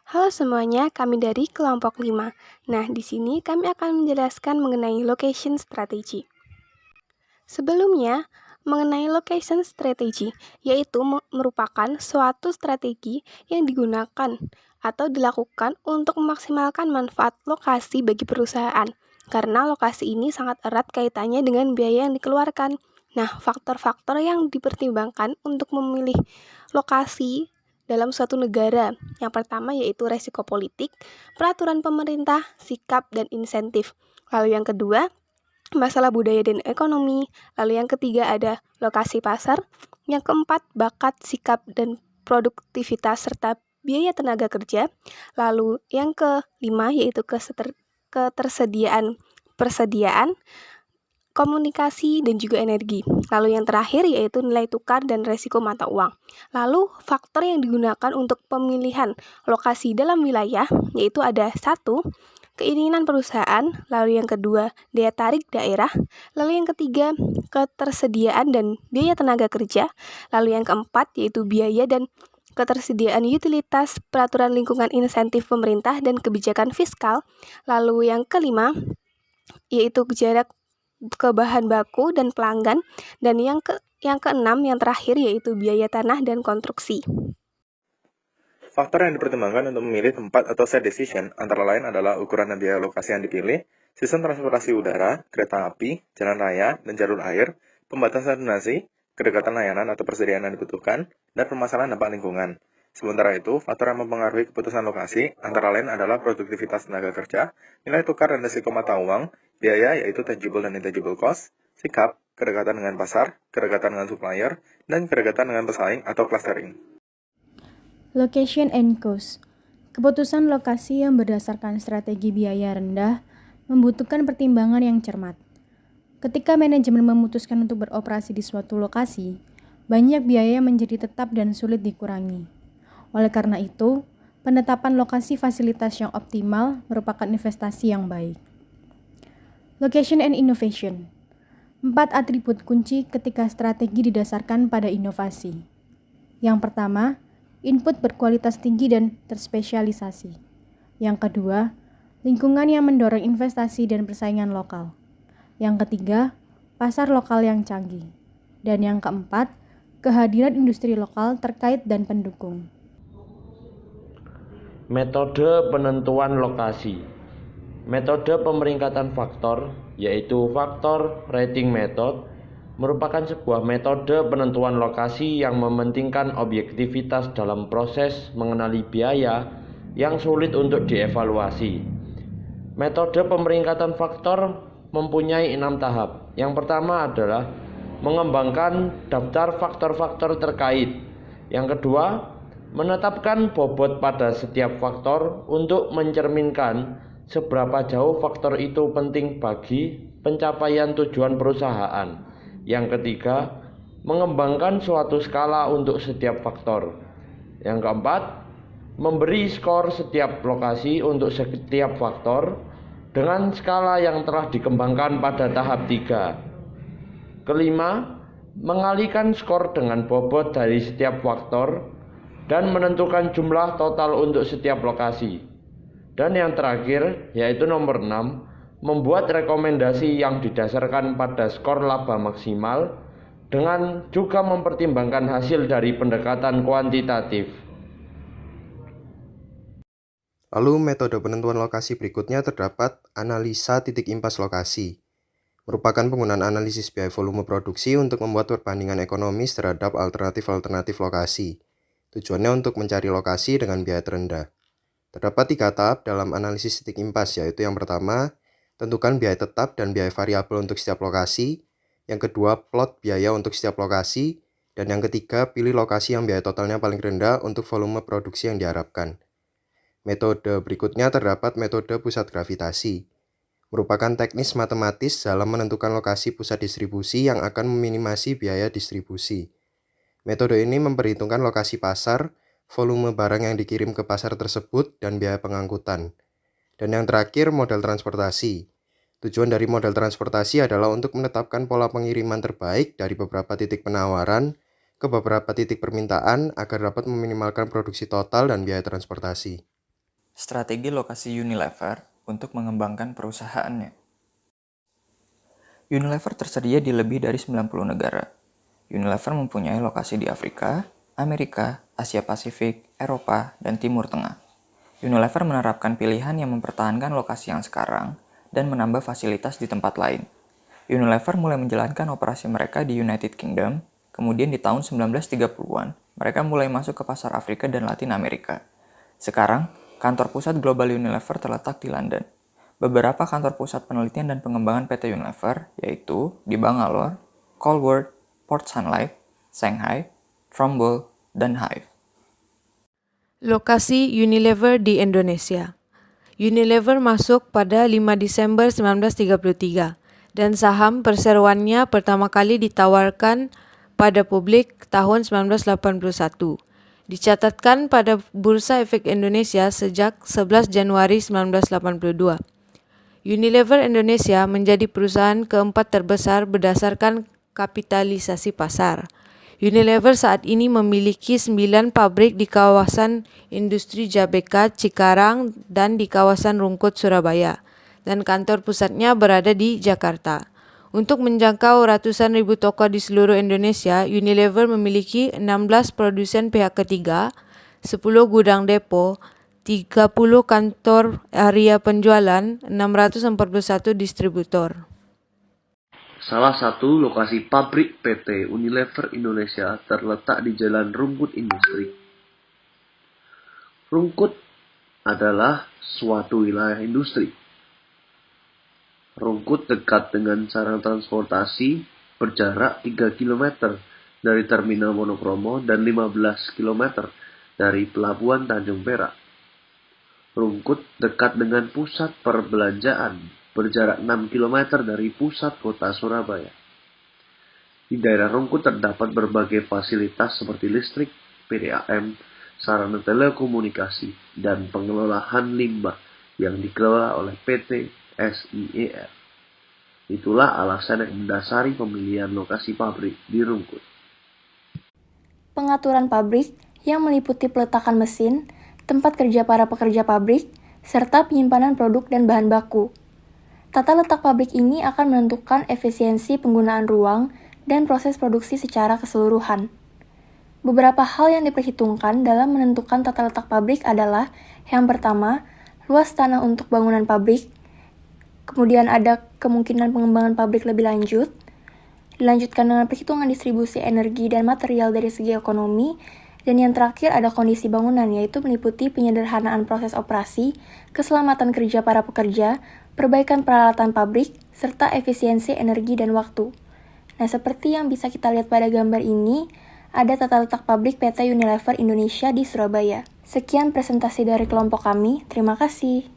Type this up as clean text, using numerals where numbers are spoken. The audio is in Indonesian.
Halo semuanya, kami dari kelompok 5. Nah, di sini kami akan menjelaskan mengenai location strategy. Sebelumnya, mengenai location strategy, yaitu merupakan suatu strategi yang digunakan atau dilakukan untuk memaksimalkan manfaat lokasi bagi perusahaan, karena lokasi ini sangat erat kaitannya dengan biaya yang dikeluarkan. Nah, faktor-faktor yang dipertimbangkan untuk memilih lokasi dalam suatu negara. Yang pertama yaitu resiko politik, peraturan pemerintah, sikap, dan insentif. Lalu yang kedua, masalah budaya dan ekonomi. Lalu yang ketiga ada lokasi pasar. Yang keempat, bakat, sikap, dan produktivitas serta biaya tenaga kerja. Lalu yang kelima yaitu persediaan, komunikasi, dan juga energi. Lalu yang terakhir yaitu nilai tukar dan resiko mata uang. Lalu faktor yang digunakan untuk pemilihan lokasi dalam wilayah yaitu ada satu, keinginan perusahaan, lalu yang kedua, daya tarik daerah, lalu yang ketiga, ketersediaan dan biaya tenaga kerja, lalu yang keempat yaitu biaya dan ketersediaan utilitas, peraturan lingkungan, insentif pemerintah, dan kebijakan fiskal, lalu yang kelima yaitu jarak ke bahan baku dan pelanggan, dan yang keenam yang terakhir yaitu biaya tanah dan konstruksi. Faktor yang dipertimbangkan untuk memilih tempat atau set decision antara lain adalah ukuran dan biaya lokasi yang dipilih, sistem transportasi udara, kereta api, jalan raya, dan jalur air, pembatasan donasi, kedekatan layanan atau persediaan yang dibutuhkan, dan permasalahan dampak lingkungan. Sementara itu, faktor yang mempengaruhi keputusan lokasi antara lain adalah produktivitas tenaga kerja, nilai tukar dan risiko mata uang, biaya yaitu tangible dan intangible cost, sikap, kedekatan dengan pasar, kedekatan dengan supplier, dan kedekatan dengan pesaing atau clustering. Location and cost. Keputusan lokasi yang berdasarkan strategi biaya rendah membutuhkan pertimbangan yang cermat. Ketika manajemen memutuskan untuk beroperasi di suatu lokasi, banyak biaya menjadi tetap dan sulit dikurangi. Oleh karena itu, penetapan lokasi fasilitas yang optimal merupakan investasi yang baik. Location and innovation. 4 atribut kunci ketika strategi didasarkan pada inovasi. Yang pertama, input berkualitas tinggi dan terspesialisasi. Yang kedua, lingkungan yang mendorong investasi dan persaingan lokal. Yang ketiga, pasar lokal yang canggih. Dan yang keempat, kehadiran industri lokal terkait dan pendukung. Metode penentuan lokasi. Metode pemeringkatan faktor, yaitu faktor rating method, merupakan sebuah metode penentuan lokasi yang mementingkan objektivitas dalam proses mengenali biaya yang sulit untuk dievaluasi. Metode pemeringkatan faktor mempunyai 6 tahap. Yang pertama adalah mengembangkan daftar faktor-faktor terkait. Yang kedua, menetapkan bobot pada setiap faktor untuk mencerminkan seberapa jauh faktor itu penting bagi pencapaian tujuan perusahaan. Yang ketiga, mengembangkan suatu skala untuk setiap faktor. Yang keempat, memberi skor setiap lokasi untuk setiap faktor dengan skala yang telah dikembangkan pada tahap 3. Kelima, mengalihkan skor dengan bobot dari setiap faktor dan menentukan jumlah total untuk setiap lokasi. Dan yang terakhir, yaitu nomor 6, membuat rekomendasi yang didasarkan pada skor laba maksimal dengan juga mempertimbangkan hasil dari pendekatan kuantitatif. Lalu metode penentuan lokasi berikutnya terdapat analisa titik impas lokasi. Merupakan penggunaan analisis biaya volume produksi untuk membuat perbandingan ekonomis terhadap alternatif-alternatif lokasi. Tujuannya untuk mencari lokasi dengan biaya terendah. Terdapat 3 tahap dalam analisis titik impas, yaitu yang pertama, tentukan biaya tetap dan biaya variabel untuk setiap lokasi. Yang kedua, plot biaya untuk setiap lokasi. Dan yang ketiga, pilih lokasi yang biaya totalnya paling rendah untuk volume produksi yang diharapkan. Metode berikutnya terdapat metode pusat gravitasi. Merupakan teknis matematis dalam menentukan lokasi pusat distribusi yang akan meminimasi biaya distribusi. Metode ini memperhitungkan lokasi pasar, volume barang yang dikirim ke pasar tersebut, dan biaya pengangkutan. Dan yang terakhir, model transportasi. Tujuan dari model transportasi adalah untuk menetapkan pola pengiriman terbaik dari beberapa titik penawaran ke beberapa titik permintaan agar dapat meminimalkan produksi total dan biaya transportasi. Strategi lokasi Unilever untuk mengembangkan perusahaannya. Unilever tersedia di lebih dari 90 negara. Unilever mempunyai lokasi di Afrika, Amerika, Asia Pasifik, Eropa, dan Timur Tengah. Unilever menerapkan pilihan yang mempertahankan lokasi yang sekarang dan menambah fasilitas di tempat lain. Unilever mulai menjalankan operasi mereka di United Kingdom, kemudian di tahun 1930-an, mereka mulai masuk ke pasar Afrika dan Latin Amerika. Sekarang, kantor pusat global Unilever terletak di London. Beberapa kantor pusat penelitian dan pengembangan PT Unilever, yaitu di Bangalore, Colworth, Port Sunlight, Shanghai, Trumbull, dan Hive. Lokasi Unilever di Indonesia. Unilever masuk pada 5 Desember 1933 dan saham perseroannya pertama kali ditawarkan pada publik tahun 1981. Dicatatkan pada Bursa Efek Indonesia sejak 11 Januari 1982. Unilever Indonesia menjadi perusahaan keempat terbesar berdasarkan kapitalisasi pasar. Unilever saat ini memiliki 9 pabrik di kawasan industri Jabeka, Cikarang, dan di kawasan Rungkut, Surabaya, dan kantor pusatnya berada di Jakarta. Untuk menjangkau ratusan ribu toko di seluruh Indonesia, Unilever memiliki 16 produsen pihak ketiga, 10 gudang depo, 30 kantor area penjualan, 641 distributor. Salah satu lokasi pabrik PT Unilever Indonesia terletak di Jalan Rungkut Industri. Rungkut adalah suatu wilayah industri. Rungkut dekat dengan sarana transportasi berjarak 3 km dari Terminal Monokromo dan 15 km dari Pelabuhan Tanjung Perak. Rungkut dekat dengan pusat perbelanjaan berjarak 6 km dari pusat kota Surabaya. Di daerah Rungkut terdapat berbagai fasilitas seperti listrik, PDAM, sarana telekomunikasi, dan pengelolaan limbah yang dikelola oleh PT SIER. Itulah alasan yang mendasari pemilihan lokasi pabrik di Rungkut. Pengaturan pabrik yang meliputi peletakan mesin, tempat kerja para pekerja pabrik, serta penyimpanan produk dan bahan baku. Tata letak pabrik ini akan menentukan efisiensi penggunaan ruang dan proses produksi secara keseluruhan. Beberapa hal yang diperhitungkan dalam menentukan tata letak pabrik adalah yang pertama, luas tanah untuk bangunan pabrik, kemudian ada kemungkinan pengembangan pabrik lebih lanjut, dilanjutkan dengan perhitungan distribusi energi dan material dari segi ekonomi, dan yang terakhir ada kondisi bangunan, yaitu meliputi penyederhanaan proses operasi, keselamatan kerja para pekerja, perbaikan peralatan pabrik, serta efisiensi energi dan waktu. Nah, seperti yang bisa kita lihat pada gambar ini, ada tata letak pabrik PT Unilever Indonesia di Surabaya. Sekian presentasi dari kelompok kami, terima kasih.